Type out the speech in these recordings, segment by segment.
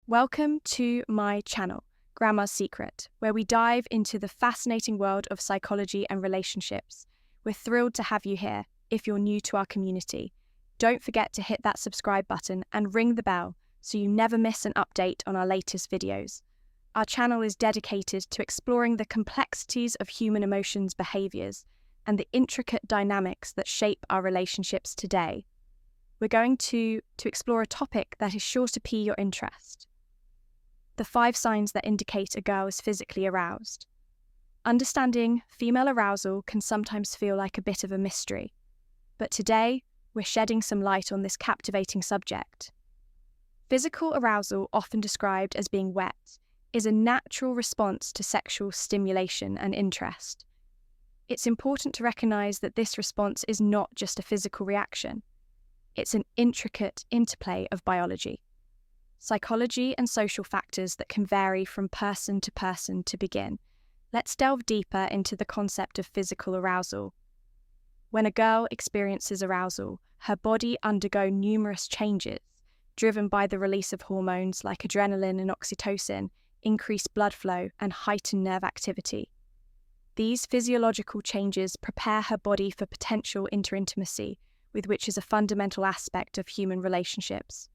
Welcome to my channel, Grandma's Secret, where we dive into the fascinating world of psychology and relationships. We're thrilled to have you here if you're new to our community. Don't forget to hit that subscribe button and ring the bell so you never miss an update on our latest videos. Our channel is dedicated to exploring the complexities of human emotions, behaviors, and the intricate dynamics that shape our relationships today. We're going to explore a topic that is sure to pique your interest. The 5 signs that indicate a girl is physically aroused. Understanding female arousal can sometimes feel like a bit of a mystery, but today we're shedding some light on this captivating subject. Physical arousal, often described as being wet, is a natural response to sexual stimulation and interest. It's important to recognize that this response is not just a physical reaction. It's an intricate interplay of biology, psychology, and social factors that can vary from person to begin. Let's delve deeper into the concept of physical arousal. When a girl experiences arousal, her body undergoes numerous changes, driven by the release of hormones like adrenaline and oxytocin, increased blood flow, and heightened nerve activity. These physiological changes prepare her body for potential interintimacy, with which is a fundamental aspect of human relationships.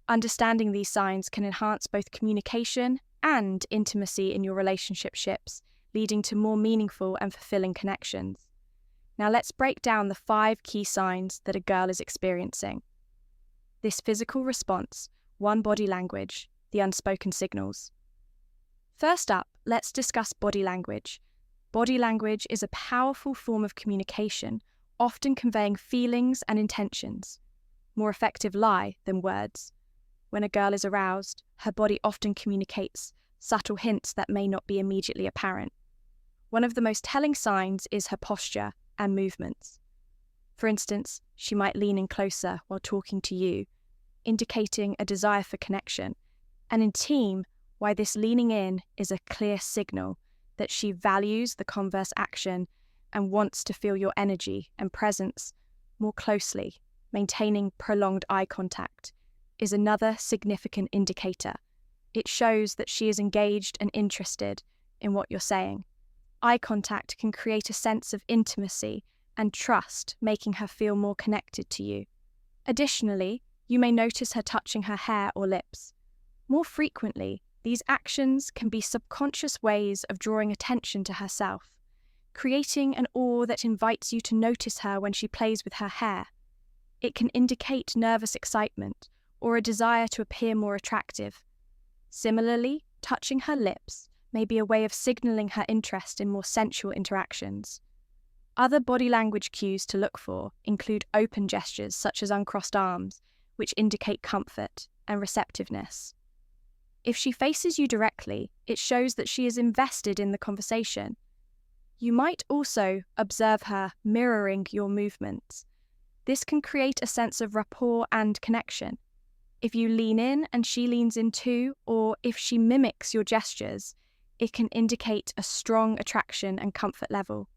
Understanding these signs can enhance both communication and intimacy in your relationships, leading to more meaningful and fulfilling connections. Now let's break down the 5 key signs that a girl is experiencing. This physical response, 1 body language, the unspoken signals. First up, let's discuss body language. Body language is a powerful form of communication, often conveying feelings and intentions. More effective lie than words. When a girl is aroused, her body often communicates subtle hints that may not be immediately apparent. One of the most telling signs is her posture and movements. For instance, she might lean in closer while talking to you, indicating a desire for connection. And in team, why this leaning in is a clear signal that she values the converse action and wants to feel your energy and presence more closely. Maintaining prolonged eye contact is another significant indicator. It shows that she is engaged and interested in what you're saying. Eye contact can create a sense of intimacy and trust, making her feel more connected to you. Additionally, you may notice her touching her hair or lips. More frequently, these actions can be subconscious ways of drawing attention to herself, creating an awe that invites you to notice her when she plays with her hair. It can indicate nervous excitement or a desire to appear more attractive. Similarly, touching her lips may be a way of signaling her interest in more sensual interactions. Other body language cues to look for include open gestures such as uncrossed arms, which indicate comfort and receptiveness. If she faces you directly, it shows that she is invested in the conversation. You might also observe her mirroring your movements. This can create a sense of rapport and connection. If you lean in and she leans in too, or if she mimics your gestures, it can indicate a strong attraction and comfort level.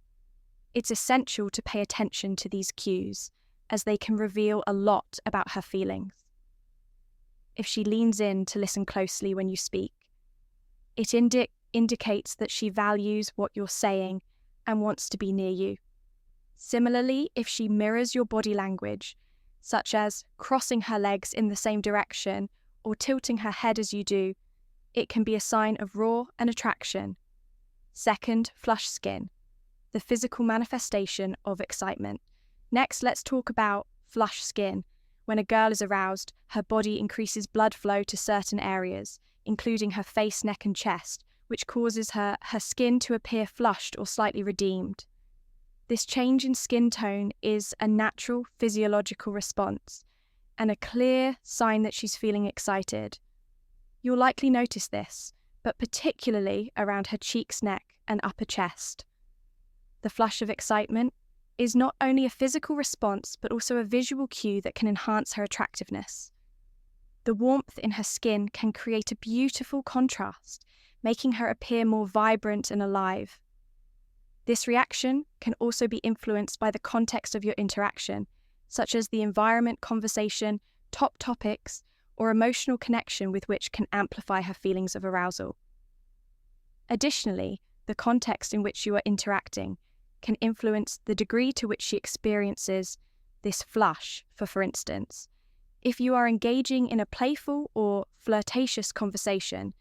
It's essential to pay attention to these cues, as they can reveal a lot about her feelings. If she leans in to listen closely when you speak, it indicates that she values what you're saying and wants to be near you. Similarly, if she mirrors your body language, such as crossing her legs in the same direction or tilting her head as you do, it can be a sign of raw and attraction. Second, flushed skin, the physical manifestation of excitement. Next, let's talk about flushed skin. When a girl is aroused, her body increases blood flow to certain areas, including her face, neck, and chest, which causes her skin to appear flushed or slightly redeemed. This change in skin tone is a natural physiological response and a clear sign that she's feeling excited. You'll likely notice this, but particularly around her cheeks, neck, and upper chest. The flush of excitement is not only a physical response, but also a visual cue that can enhance her attractiveness. The warmth in her skin can create a beautiful contrast, making her appear more vibrant and alive. This reaction can also be influenced by the context of your interaction, such as the environment, conversation, top topics, or emotional connection with which can amplify her feelings of arousal. Additionally, the context in which you are interacting can influence the degree to which she experiences this flush. For instance, if you are engaging in a playful or flirtatious conversation,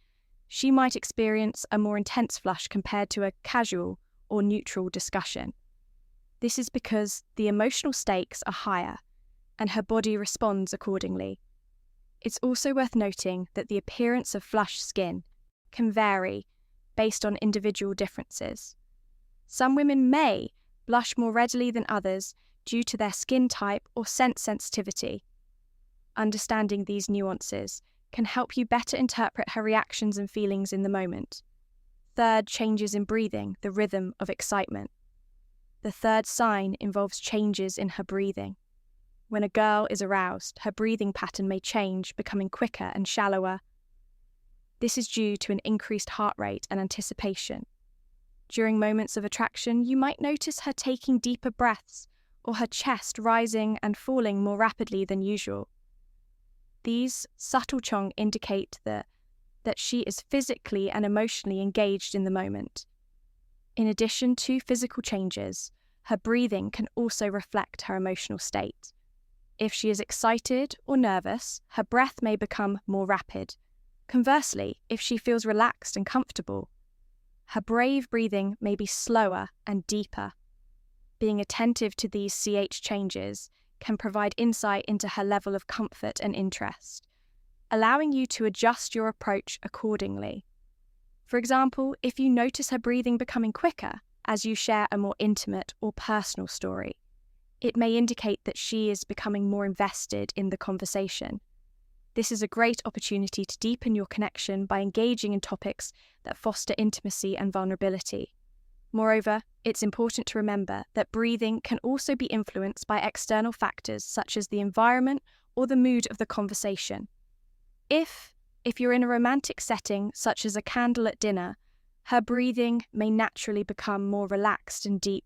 she might experience a more intense flush compared to a casual or neutral discussion. This is because the emotional stakes are higher and her body responds accordingly. It's also worth noting that the appearance of flushed skin can vary based on individual differences. Some women may blush more readily than others due to their skin type or scent sensitivity. Understanding these nuances can help you better interpret her reactions and feelings in the moment. Third, changes in breathing, the rhythm of excitement. The third sign involves changes in her breathing. When a girl is aroused, her breathing pattern may change, becoming quicker and shallower. This is due to an increased heart rate and anticipation. During moments of attraction, you might notice her taking deeper breaths or her chest rising and falling more rapidly than usual. These subtle chong indicate that she is physically and emotionally engaged in the moment. In addition to physical changes, her breathing can also reflect her emotional state. If she is excited or nervous, her breath may become more rapid. Conversely, if she feels relaxed and comfortable, her brave breathing may be slower and deeper. Being attentive to these CH changes can provide insight into her level of comfort and interest, allowing you to adjust your approach accordingly. For example, if you notice her breathing becoming quicker as you share a more intimate or personal story, it may indicate that she is becoming more invested in the conversation. This is a great opportunity to deepen your connection by engaging in topics that foster intimacy and vulnerability. Moreover, it's important to remember that breathing can also be influenced by external factors such as the environment or the mood of the conversation. If you're in a romantic setting, such as a candlelit dinner, her breathing may naturally become more relaxed and deep,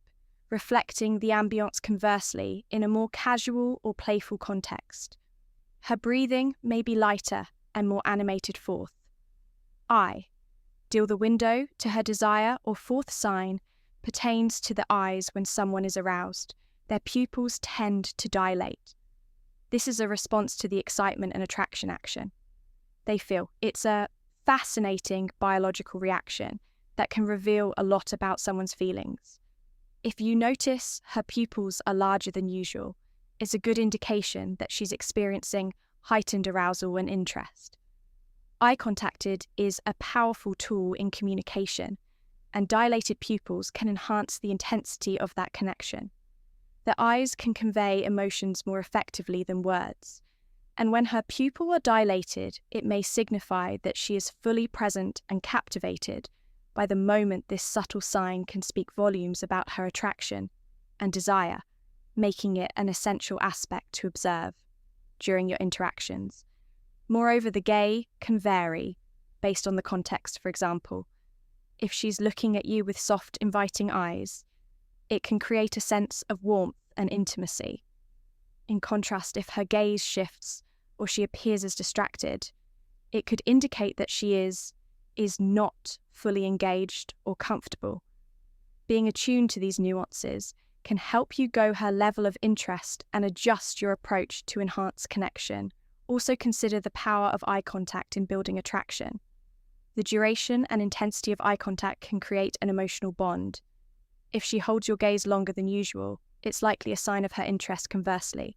reflecting the ambience. Conversely, in a more casual or playful context, her breathing may be lighter and more animated. Fourth, eye. Deal the window to her desire or fourth sign pertains to the eyes. When someone is aroused, their pupils tend to dilate. This is a response to the excitement and attraction action they feel. It's a fascinating biological reaction that can reveal a lot about someone's feelings. If you notice her pupils are larger than usual, it's a good indication that she's experiencing heightened arousal and interest. Eye contact is a powerful tool in communication, and dilated pupils can enhance the intensity of that connection. The eyes can convey emotions more effectively than words, and when her pupils are dilated, it may signify that she is fully present and captivated by the moment. This subtle sign can speak volumes about her attraction and desire, making it an essential aspect to observe during your interactions. Moreover, the gaze can vary based on the context. For example, if she's looking at you with soft, inviting eyes, it can create a sense of warmth and intimacy. In contrast, if her gaze shifts or she appears as distracted, it could indicate that she is not fully engaged or comfortable. Being attuned to these nuances can help you gauge her level of interest and adjust your approach to enhance connection. Also consider the power of eye contact in building attraction. The duration and intensity of eye contact can create an emotional bond. If she holds your gaze longer than usual, it's likely a sign of her interest. Conversely,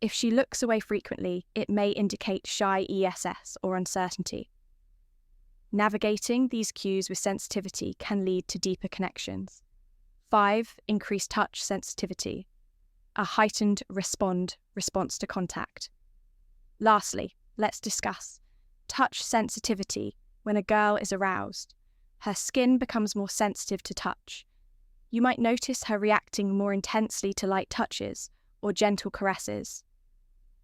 if she looks away frequently, it may indicate shy ESS or uncertainty. Navigating these cues with sensitivity can lead to deeper connections. 5. Increased touch sensitivity, a heightened response to contact. Lastly, let's discuss touch sensitivity. When a girl is aroused, her skin becomes more sensitive to touch. You might notice her reacting more intensely to light touches or gentle caresses.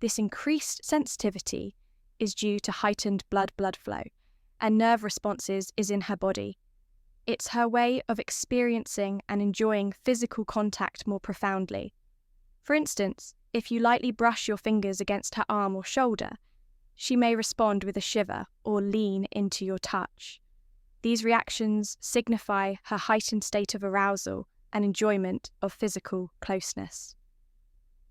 This increased sensitivity is due to heightened blood flow and nerve responses in her body. It's her way of experiencing and enjoying physical contact more profoundly. For instance, if you lightly brush your fingers against her arm or shoulder, She may respond with a shiver or lean into your touch. These reactions signify her heightened state of arousal and enjoyment of physical closeness.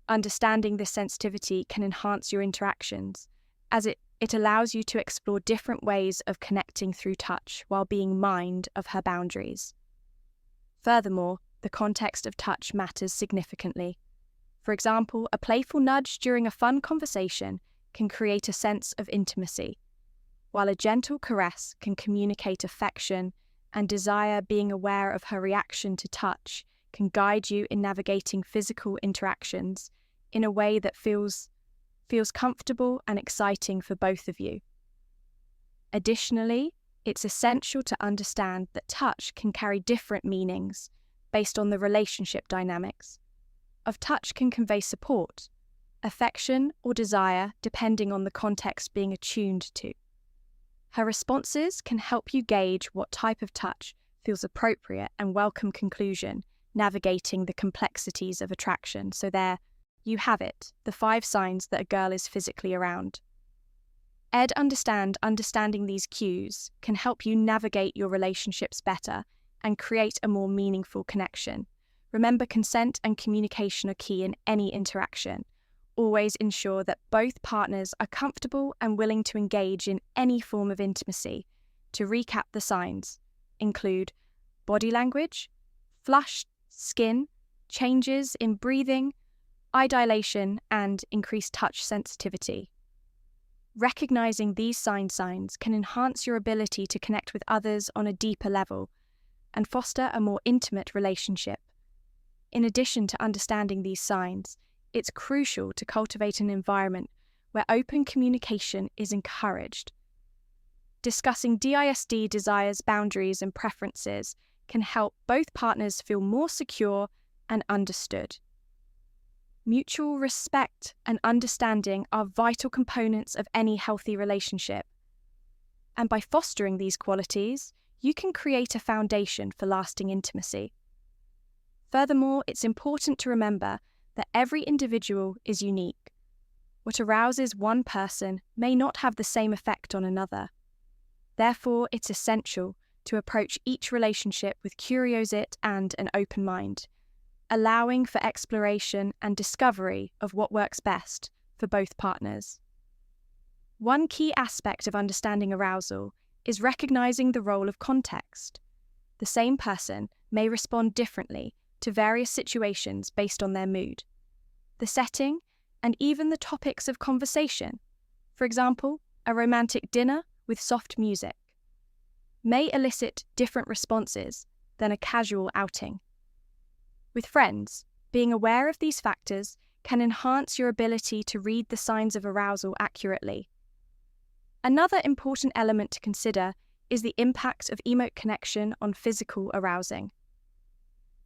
Understanding this sensitivity can enhance your interactions, as it allows you to explore different ways of connecting through touch while being mindful of her boundaries. Furthermore, the context of touch matters significantly. For example, a playful nudge during a fun conversation can create a sense of intimacy, while a gentle caress can communicate affection and desire. Being aware of her reaction to touch can guide you in navigating physical interactions in a way that feels comfortable and exciting for both of you. Additionally, it's essential to understand that touch can carry different meanings based on the relationship dynamics. Touch can convey support, affection, or desire depending on the context being attuned to. Her responses can help you gauge what type of touch feels appropriate and welcome conclusion, navigating the complexities of attraction. So there you have it, the 5 signs that a girl is physically around. Understanding these cues can help you navigate your relationships better and create a more meaningful connection. Remember, consent and communication are key in any interaction. Always ensure that both partners are comfortable and willing to engage in any form of intimacy. To recap, the signs include body language, flushed skin, changes in breathing, eye dilation, and increased touch sensitivity. Recognizing these signs can enhance your ability to connect with others on a deeper level and foster a more intimate relationship. In addition to understanding these signs, it's crucial to cultivate an environment where open communication is encouraged. Discussing DISD desires, boundaries, and preferences can help both partners feel more secure and understood. Mutual respect and understanding are vital components of any healthy relationship. And by fostering these qualities, you can create a foundation for lasting intimacy. Furthermore, it's important to remember that every individual is unique. What arouses one person may not have the same effect on another. Therefore, it's essential to approach each relationship with curiosity and an open mind, allowing for exploration and discovery of what works best for both partners. One key aspect of understanding arousal is recognizing the role of context. The same person may respond differently to various situations based on their mood, the setting, and even the topics of conversation. For example, a romantic dinner with soft music may elicit different responses than a casual outing. With friends, being aware of these factors can enhance your ability to read the signs of arousal accurately. Another important element to consider is the impact of emote connection on physical arousing.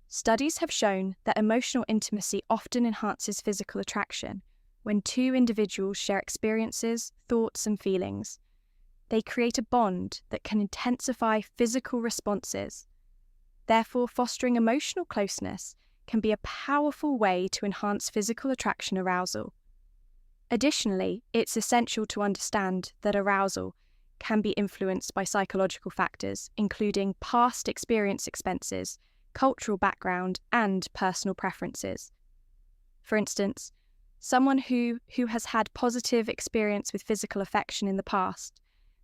Studies have shown that emotional intimacy often enhances physical attraction when 2 individuals share experiences, thoughts, and feelings. They create a bond that can intensify physical responses. Therefore, fostering emotional closeness can be a powerful way to enhance physical attraction arousal. Additionally, it's essential to understand that arousal can be influenced by psychological factors, including past experiences, cultural background, and personal preferences. For instance, someone who has had positive experience with physical affection in the past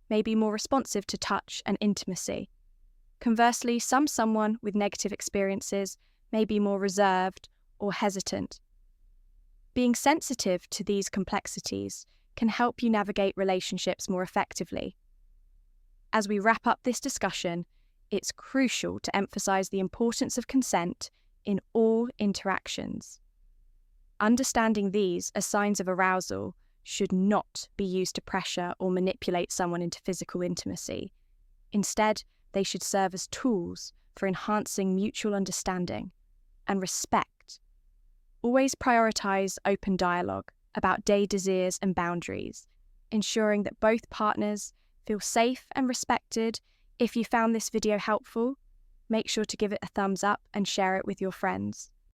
may be more responsive to touch and intimacy. Conversely, someone with negative experiences may be more reserved or hesitant. Being sensitive to these complexities can help you navigate relationships more effectively. As we wrap up this discussion, it's crucial to emphasize the importance of consent in all interactions. Understanding these as signs of arousal should not be used to pressure or manipulate someone into physical intimacy. Instead, they should serve as tools for enhancing mutual understanding and respect. Always prioritize open dialogue about desires and boundaries, ensuring that both partners feel safe and respected. If you found this video helpful, make sure to give it a thumbs up and share it with your friends.